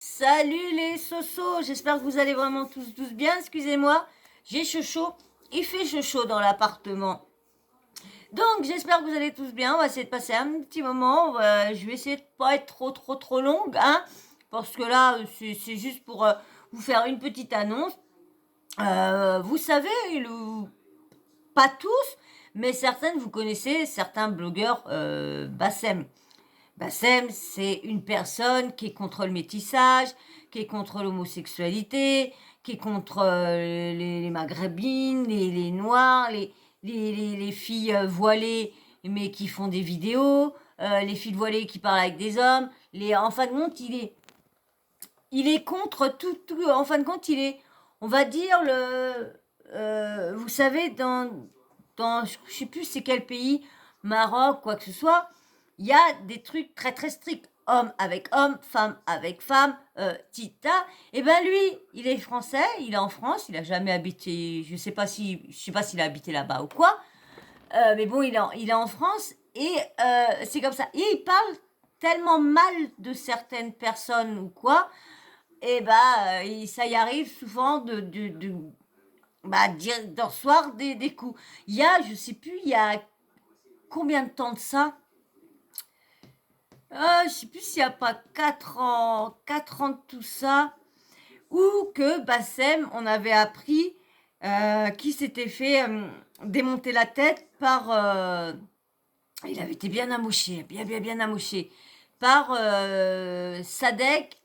Salut les sosos, j'espère que vous allez vraiment tous bien, excusez-moi, j'ai chaud, il fait chaud dans l'appartement. Donc j'espère que vous allez tous bien, on va essayer de passer un petit moment, je vais essayer de pas être trop longue, hein, parce que là c'est juste pour vous faire une petite annonce. Vous savez, pas tous, mais certaines, vous connaissez certains blogueurs Bassem. Bassem, c'est une personne qui est contre le métissage, qui est contre l'homosexualité, qui est contre les maghrébines, les noirs, les filles voilées mais qui font des vidéos, les filles voilées qui parlent avec des hommes. En fin de compte, il est contre tout. En fin de compte, il est, on va dire, vous savez, je sais plus c'est quel pays, Maroc, quoi que ce soit, il y a des trucs très stricts. Homme avec homme, femme avec femme, tita. Et ben lui, il est français, il est en France, il a jamais habité, je sais pas s'il a habité là-bas ou quoi. Mais bon, il est en France et c'est comme ça. Et il parle tellement mal de certaines personnes ou quoi, et bah, ça y arrive souvent de recevoir des coups. Je sais plus, il y a combien de temps de ça? Je sais plus s'il y a pas 4 ans de tout ça, ou que Bassem, on avait appris qui s'était fait démonter la tête par... il avait été bien amoché, bien amoché, par Sadek,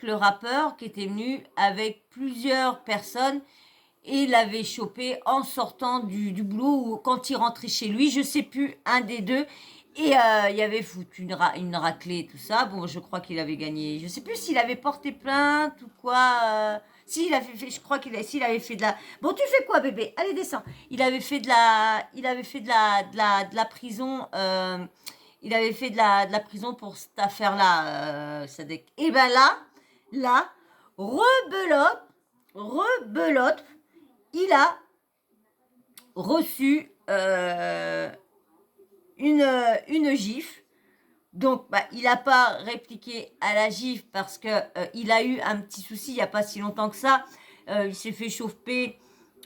le rappeur, qui était venu avec plusieurs personnes et il l'avait chopé en sortant du boulot ou quand il rentrait chez lui, je sais plus, un des deux. Et il avait foutu une raclée, tout ça. Bon, je crois qu'il avait gagné. Je sais plus s'il avait porté plainte ou quoi. Si, il avait fait, je crois s'il avait fait de la. Bon, tu fais quoi, bébé? Allez, descends. Il avait fait de la prison. Il avait fait de la prison pour cette affaire-là, Sadek. Et ben là, rebelote, rebelote, il a reçu une gifle. Donc, il n'a pas répliqué à la gifle parce que il a eu un petit souci il n'y a pas si longtemps que ça. Il s'est fait chauffer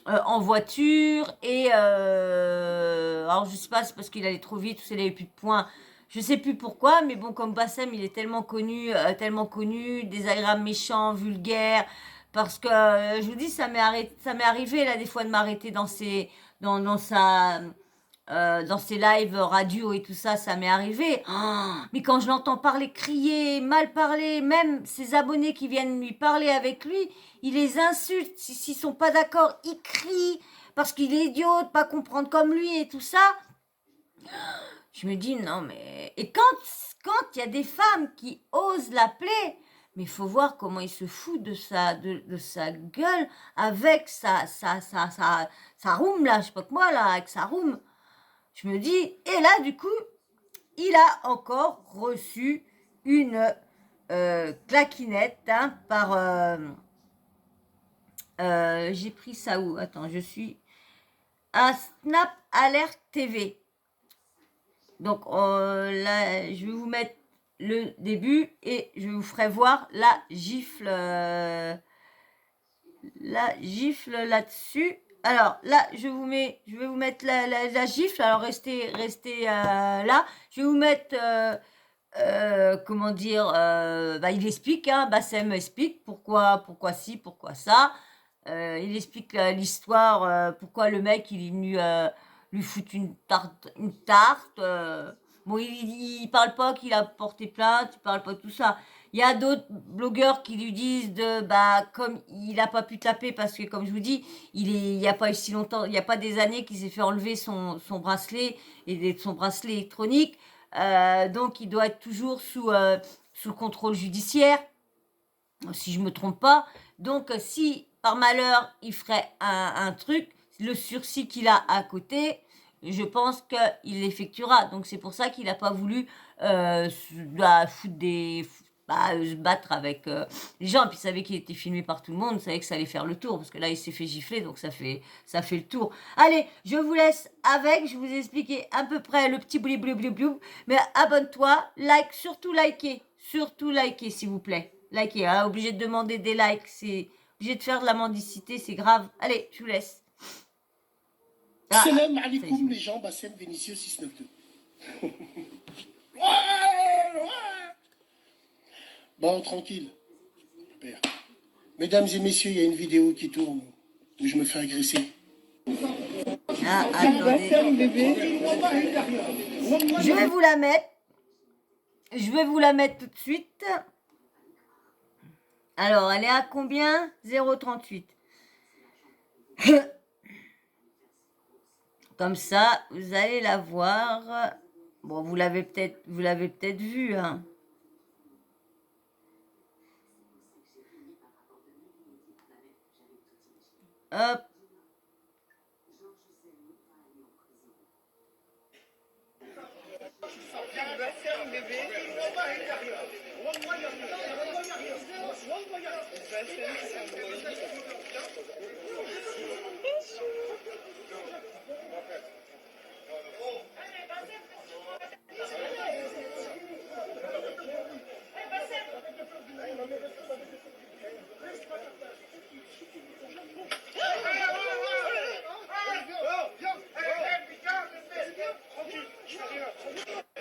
en voiture et alors je sais pas, c'est parce qu'il allait trop vite ou s'il avait plus de points. Je sais plus pourquoi, mais bon, comme Bassem, il est tellement connu, désagréable, méchant, vulgaire, parce que je vous dis, ça m'est arrivé là des fois de m'arrêter dans ses lives radio et tout ça, ça m'est arrivé. Oh, mais quand je l'entends parler, crier, mal parler, même ses abonnés qui viennent lui parler avec lui, il les insulte. S'ils sont pas d'accord, il crie parce qu'il est idiot, de pas comprendre comme lui et tout ça. Je me dis non mais et quand il y a des femmes qui osent l'appeler, mais il faut voir comment il se fout de sa gueule avec sa room là, je sais pas que moi là, avec sa room. Je me dis, et là, du coup, il a encore reçu une claquinette par... j'ai pris ça où? Attends, je suis à Snap Alert TV. Donc là, je vais vous mettre le début et je vous ferai voir la gifle là-dessus. Alors là, je vais vous mettre la gifle. Alors restez là. Je vais vous mettre, comment dire, il explique, Bassem explique pourquoi ci, pourquoi ça. Il explique l'histoire, pourquoi le mec il est venu lui foutre une tarte. Bon, il parle pas qu'il a porté plainte, il parle pas de tout ça. Il y a d'autres blogueurs qui lui disent comme il n'a pas pu taper parce que comme je vous dis, il y a pas eu si longtemps, il y a pas des années qu'il s'est fait enlever son bracelet et son bracelet électronique, donc il doit être toujours sous contrôle judiciaire, si je me trompe pas. Donc si par malheur il ferait un truc, le sursis qu'il a à côté, je pense qu'il l'effectuera. Donc c'est pour ça qu'il n'a pas voulu se battre avec les gens. Puis il savait qu'il était filmé par tout le monde, il savait que ça allait faire le tour, parce que là il s'est fait gifler, donc ça fait le tour. Allez, je vous laisse avec, je vous ai expliqué à peu près le petit bouli, mais abonne-toi, surtout likez s'il vous plaît. Likez, hein, obligé de demander des likes, c'est obligé de faire de la mendicité, c'est grave. Allez, je vous laisse. Salam alaikum les gens, Bassem Vénitieux 692. Bon, tranquille. Père. Mesdames et messieurs, il y a une vidéo qui tourne où je me fais agresser. Ah, attendez. Je vais vous la mettre. Je vais vous la mettre tout de suite. Alors, elle est à combien? 0,38. Comme ça, vous allez la voir. Bon, vous l'avez peut-être vu, hein. Hop.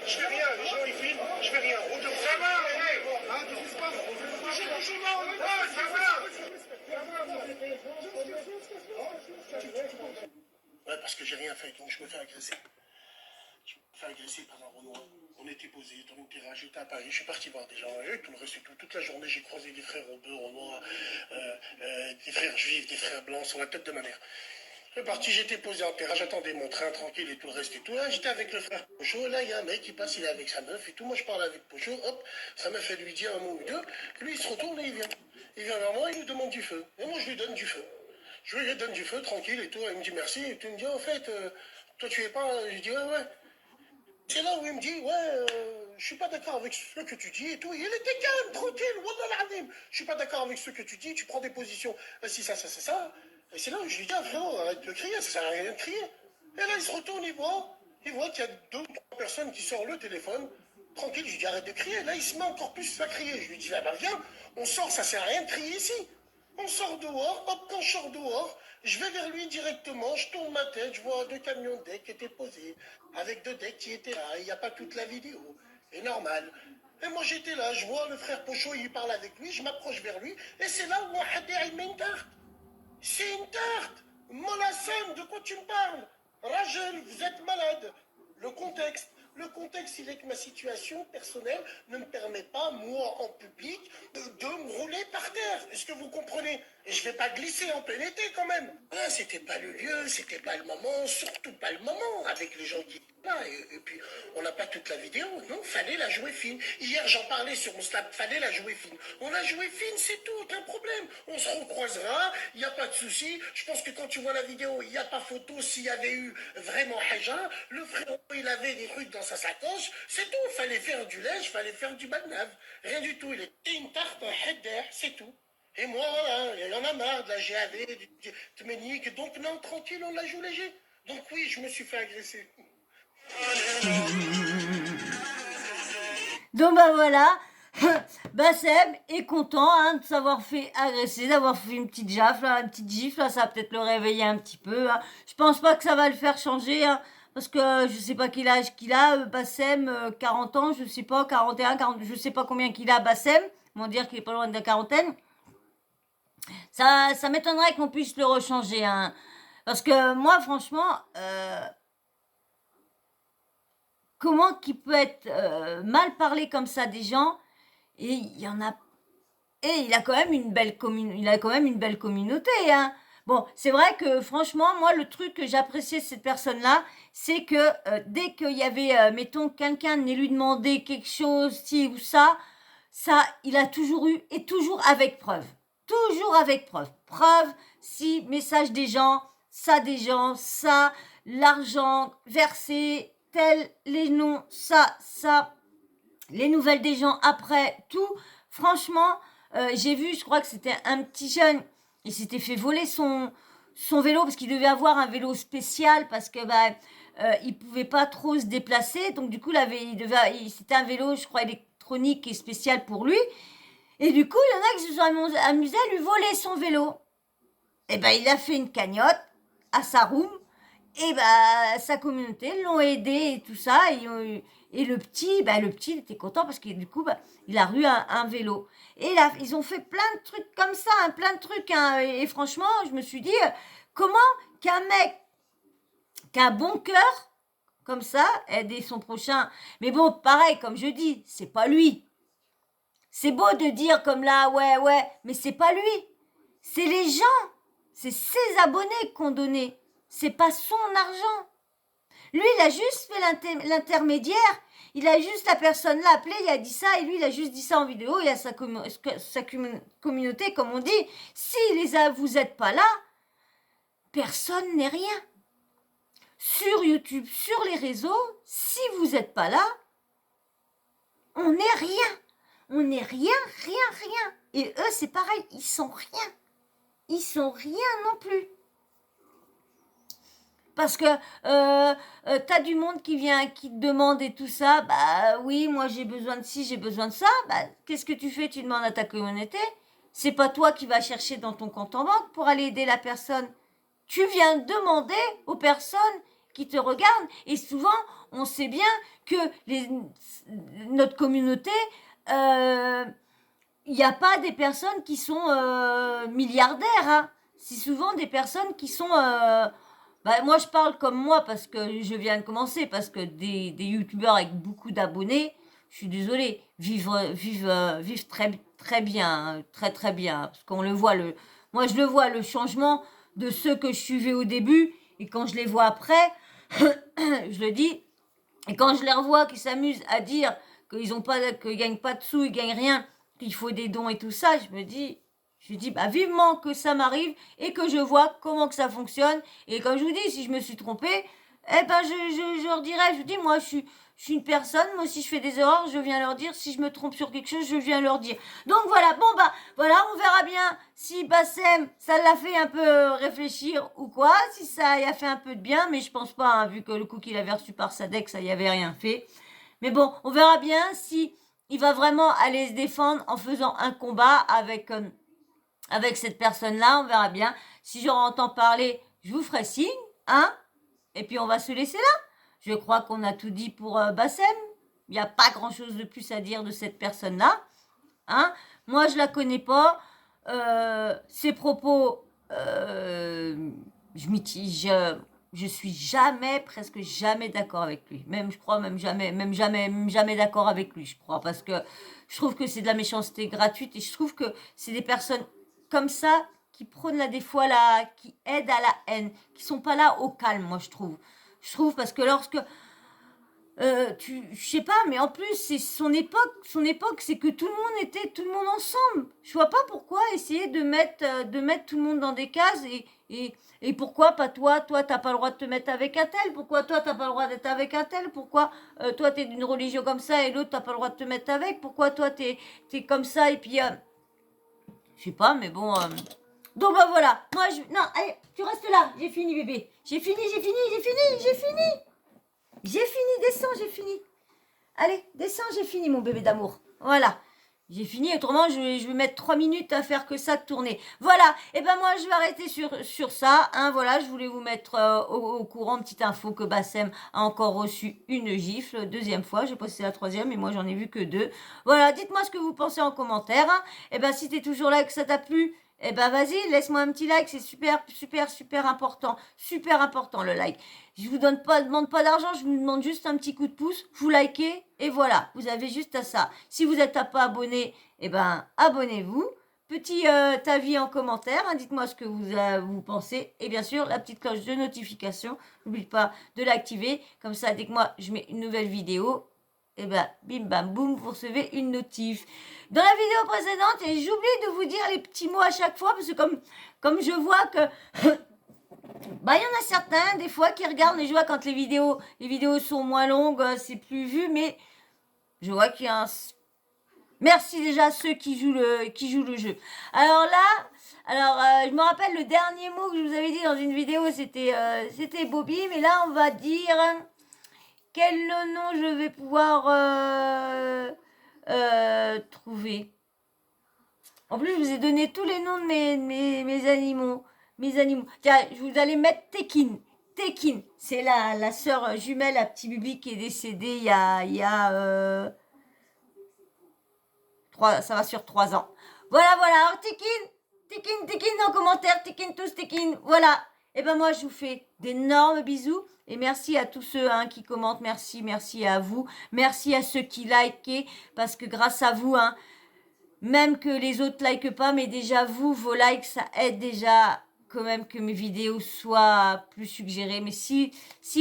Je fais rien, les gens ils filment, je fais rien. Ça va, qu'est-ce qui se passe? Ouais, parce que j'ai rien fait, donc je me fais agresser. Je me fais agresser par un Renoir. On était posés dans une terrasse, j'étais à Paris, je suis parti voir des gens, et tout le reste et tout. Toute la journée, j'ai croisé des frères rebeux, Renois, des frères juifs, des frères blancs, sur la tête de ma mère. Je suis parti, j'étais posé en terrasse, j'attendais mon train tranquille et tout le reste et tout. Là, j'étais avec le frère Pocho, et là, il y a un mec qui passe, il est avec sa meuf et tout. Moi, je parle avec Pocho, hop, sa meuf, elle lui dit un mot ou deux. Lui, il se retourne et il vient. Il vient vers moi, il me demande du feu. Et moi, je lui donne du feu. Je lui donne du feu, tranquille et tout. Elle me dit merci. Et tu me dis, en fait, toi, tu es pas. Je dis, ouais, ouais. C'est là où il me dit, ouais, je suis pas d'accord avec ce que tu dis et tout. Il était calme, tranquille, wallah al-azim. Je suis pas d'accord avec ce que tu dis, tu prends des positions. Si ça, ça, c'est ça. Et c'est là où je lui dis, ah, frérot, arrête de crier, ça sert à rien de crier. Et là, il se retourne, il voit qu'il y a 2 ou 3 personnes qui sortent le téléphone. Tranquille, je lui dis, arrête de crier. Là, il se met encore plus à crier. Je lui dis, ah, bah, viens, on sort, ça sert à rien de crier ici. On sort dehors, hop, quand je sors dehors, je vais vers lui directement, je tourne ma tête, je vois 2 camions de deck qui étaient posés, avec 2 decks qui étaient là, il n'y a pas toute la vidéo, c'est normal. Et moi j'étais là, je vois le frère Pocho, il parle avec lui, je m'approche vers lui, et c'est là où il met une tarte. C'est une tarte. Molassem, de quoi tu me parles? Rachel, vous êtes malade. Le contexte. Le contexte, il est que ma situation personnelle ne me permet pas, moi, en public, de me rouler par terre. Est-ce que vous comprenez? Et je vais pas glisser en plein été, quand même. Ah, c'était pas le lieu, c'était pas le moment, surtout pas le moment, avec les gens qui étaient là. Et puis, on n'a pas toute la vidéo, non? Fallait la jouer fine. Hier, j'en parlais sur mon Snap, fallait la jouer fine. On a joué fine, c'est tout, aucun problème. On se recroisera, il n'y a pas de souci. Je pense que quand tu vois la vidéo, il n'y a pas photo s'il y avait eu vraiment Haja. Le frérot, il avait des trucs dans sa sacoche. C'est tout, fallait faire du lèche, fallait faire du bagnav. Rien du tout, il était une tarte, un header, c'est tout. Et moi, voilà, il y en a marre de la GAV, du Tménique. Donc non, tranquille, on la joue léger. Donc oui, je me suis fait agresser. Donc bah voilà, Bassem est content hein, de s'avoir fait agresser, d'avoir fait une petite gifle, là, une petite gifle, là, ça va peut-être le réveiller un petit peu. Hein. Je pense pas que ça va le faire changer, hein, parce que je sais pas quel âge qu'il a, Bassem, 40 ans, je sais pas, 41, 40, je sais pas combien qu'il a, Bassem, on va dire qu'il est pas loin de la quarantaine. Ça m'étonnerait qu'on puisse le rechanger, hein, parce que moi, franchement, comment qu'il peut être mal parlé comme ça des gens, et il y en a. Et il a quand même une belle communauté. Hein. Bon, c'est vrai que franchement, moi, le truc que j'appréciais de cette personne-là, c'est que dès qu'il y avait, mettons, quelqu'un venait lui demander quelque chose, ci ou ça, il a toujours eu, et toujours avec preuve. Toujours avec preuve. Preuve, si, message des gens, ça, l'argent versé, tel, les noms, ça, les nouvelles des gens après, tout. Franchement, j'ai vu, je crois que c'était un petit jeune, il s'était fait voler son vélo parce qu'il devait avoir un vélo spécial parce que il pouvait pas trop se déplacer. Donc du coup, c'était un vélo, je crois, électronique et spécial pour lui. Et du coup, il y en a qui se sont amusés à lui voler son vélo. Et ben, il a fait une cagnotte à sa room. Et ben, sa communauté l'ont aidé et tout ça. Et le petit, il était content parce que du coup, il a eu un vélo. Et là, ils ont fait plein de trucs comme ça, hein, plein de trucs. Hein, et franchement, je me suis dit, comment qu'un mec qui a un bon cœur, comme ça, aider son prochain. Mais bon, pareil, comme je dis, c'est pas lui. C'est beau de dire comme là, ouais, mais c'est pas lui. C'est les gens. C'est ses abonnés qui ont donné. C'est pas son argent. Lui, il a juste fait l'intermédiaire. Il a juste, la personne l'a appelé, il a dit ça, et lui, il a juste dit ça en vidéo, et à sa communauté, comme on dit. Si vous n'êtes pas là, personne n'est rien. Sur YouTube, sur les réseaux, si vous n'êtes pas là, on n'est rien. On n'est rien. Et eux, c'est pareil, ils sont rien. Ils sont rien non plus. Parce que t'as du monde qui vient, qui te demande et tout ça. Bah oui, moi j'ai besoin de ci, j'ai besoin de ça. Bah qu'est-ce que tu fais? Tu demandes à ta communauté. C'est pas toi qui vas chercher dans ton compte en banque pour aller aider la personne. Tu viens demander aux personnes qui te regardent. Et souvent, on sait bien que notre communauté, il n'y a pas des personnes qui sont milliardaires. Hein. C'est souvent des personnes qui sont... moi, je parle comme moi parce que je viens de commencer, parce que des youtubeurs avec beaucoup d'abonnés, je suis désolée, vivent très, très bien, très bien. Parce qu'on le voit, moi, je le vois, le changement de ceux que je suivais au début, et quand je les vois après, je le dis, et quand je les revois qui s'amusent à dire qu'ils gagnent pas de sous, ils gagnent rien, qu'il faut des dons et tout ça, je dis, vivement que ça m'arrive et que je vois comment que ça fonctionne. Et comme je vous dis, si je me suis trompée, je leur dirai, je vous dis, moi, je suis une personne, moi, si je fais des erreurs, je viens leur dire. Si je me trompe sur quelque chose, je viens leur dire. Donc voilà, voilà, on verra bien si Bassem, ça l'a fait un peu réfléchir ou quoi, si ça y a fait un peu de bien, mais je pense pas, hein, vu que le coup qu'il avait reçu par Sadek, ça y avait rien fait. Mais bon, on verra bien si il va vraiment aller se défendre en faisant un combat avec cette personne-là, on verra bien. Si j'en entends parler, je vous ferai signe, hein. Et puis on va se laisser là. Je crois qu'on a tout dit pour Bassem. Il n'y a pas grand-chose de plus à dire de cette personne-là, hein. Moi, je la connais pas. Ses propos, je suis presque jamais d'accord avec lui. Même, je crois, même jamais d'accord avec lui, je crois. Parce que je trouve que c'est de la méchanceté gratuite et je trouve que c'est des personnes comme ça qui prônent des fois qui aident à la haine, qui sont pas là au calme, moi, je trouve. Je trouve parce que lorsque je sais pas, mais en plus, c'est son époque, c'est que tout le monde ensemble. Je vois pas pourquoi essayer de mettre tout le monde dans des cases et pourquoi pas toi, t'as pas le droit de te mettre avec un tel, pourquoi toi, t'as pas le droit d'être avec un tel, pourquoi toi, t'es d'une religion comme ça et l'autre, t'as pas le droit de te mettre avec, pourquoi toi, t'es comme ça et puis, je sais pas, mais bon, donc voilà, non, allez, tu restes là, j'ai fini bébé, j'ai fini, descends, j'ai fini. Allez, descends, j'ai fini mon bébé d'amour. Voilà. J'ai fini, autrement je vais mettre 3 minutes à faire que ça de tourner. Voilà, et ben moi je vais arrêter sur ça. Hein, voilà, je voulais vous mettre au courant, petite info que Bassem a encore reçu une gifle, deuxième fois, j'ai passé la troisième et moi j'en ai vu que 2. Voilà, dites-moi ce que vous pensez en commentaire. Hein. Et ben si t'es toujours là et que ça t'a plu, eh ben vas-y, laisse-moi un petit like, c'est super important. Super important le like. Je vous demande pas d'argent, je vous demande juste un petit coup de pouce, vous likez et voilà, vous avez juste à ça. Si vous n'êtes pas abonné, eh ben abonnez-vous. Petit avis en commentaire, hein, dites-moi ce que vous pensez. Et bien sûr, la petite cloche de notification, n'oubliez pas de l'activer. Comme ça, dès que moi je mets une nouvelle vidéo, et ben bim bam boum, vous recevez une notif. Dans la vidéo précédente, et j'oublie de vous dire les petits mots à chaque fois, parce que comme je vois que il y en a certains des fois qui regardent, mais je vois quand les vidéos sont moins longues, c'est plus vu, mais je vois qu'il y a merci déjà à ceux qui jouent le jeu. Alors là, je me rappelle le dernier mot que je vous avais dit dans une vidéo, c'était Bobby, mais là on va dire quel nom je vais pouvoir trouver. En plus, je vous ai donné tous les noms de mes animaux. Mes animaux. Tiens, je vous allez mettre Tekin. Tekin, c'est la sœur jumelle à petit Bibi qui est décédée il y a ça va sur 3 ans. Voilà, voilà. Alors, Tekin en commentaire, Tekin tous, Tekin. Voilà. Et ben moi, je vous fais d'énormes bisous. Et merci à tous ceux qui commentent. Merci à vous. Merci à ceux qui likent. Parce que grâce à vous, même que les autres likent pas, mais déjà vous, vos likes, ça aide déjà quand même que mes vidéos soient plus suggérées. Mais si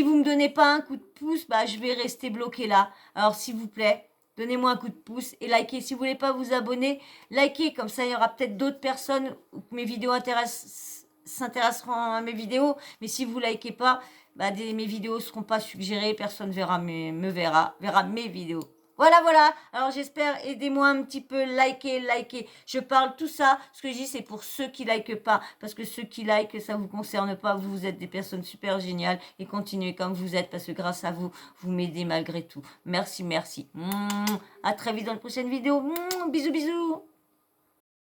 vous me donnez pas un coup de pouce, bah je vais rester bloqué là. Alors s'il vous plaît, donnez-moi un coup de pouce et likez. Si vous voulez pas vous abonner, likez. Comme ça, il y aura peut-être d'autres personnes où mes vidéos s'intéresseront à mes vidéos. Mais si vous likez pas, bah mes vidéos seront pas suggérées. Personne verra verra mes vidéos. Voilà, voilà. Alors j'espère, aidez-moi un petit peu, likez. Je parle tout ça, ce que je dis, c'est pour ceux qui likent pas. Parce que ceux qui likent, ça vous concerne pas. Vous êtes des personnes super géniales. Et continuez comme vous êtes, parce que grâce à vous, vous m'aidez malgré tout. Merci. À très vite dans la prochaine vidéo. Bisous.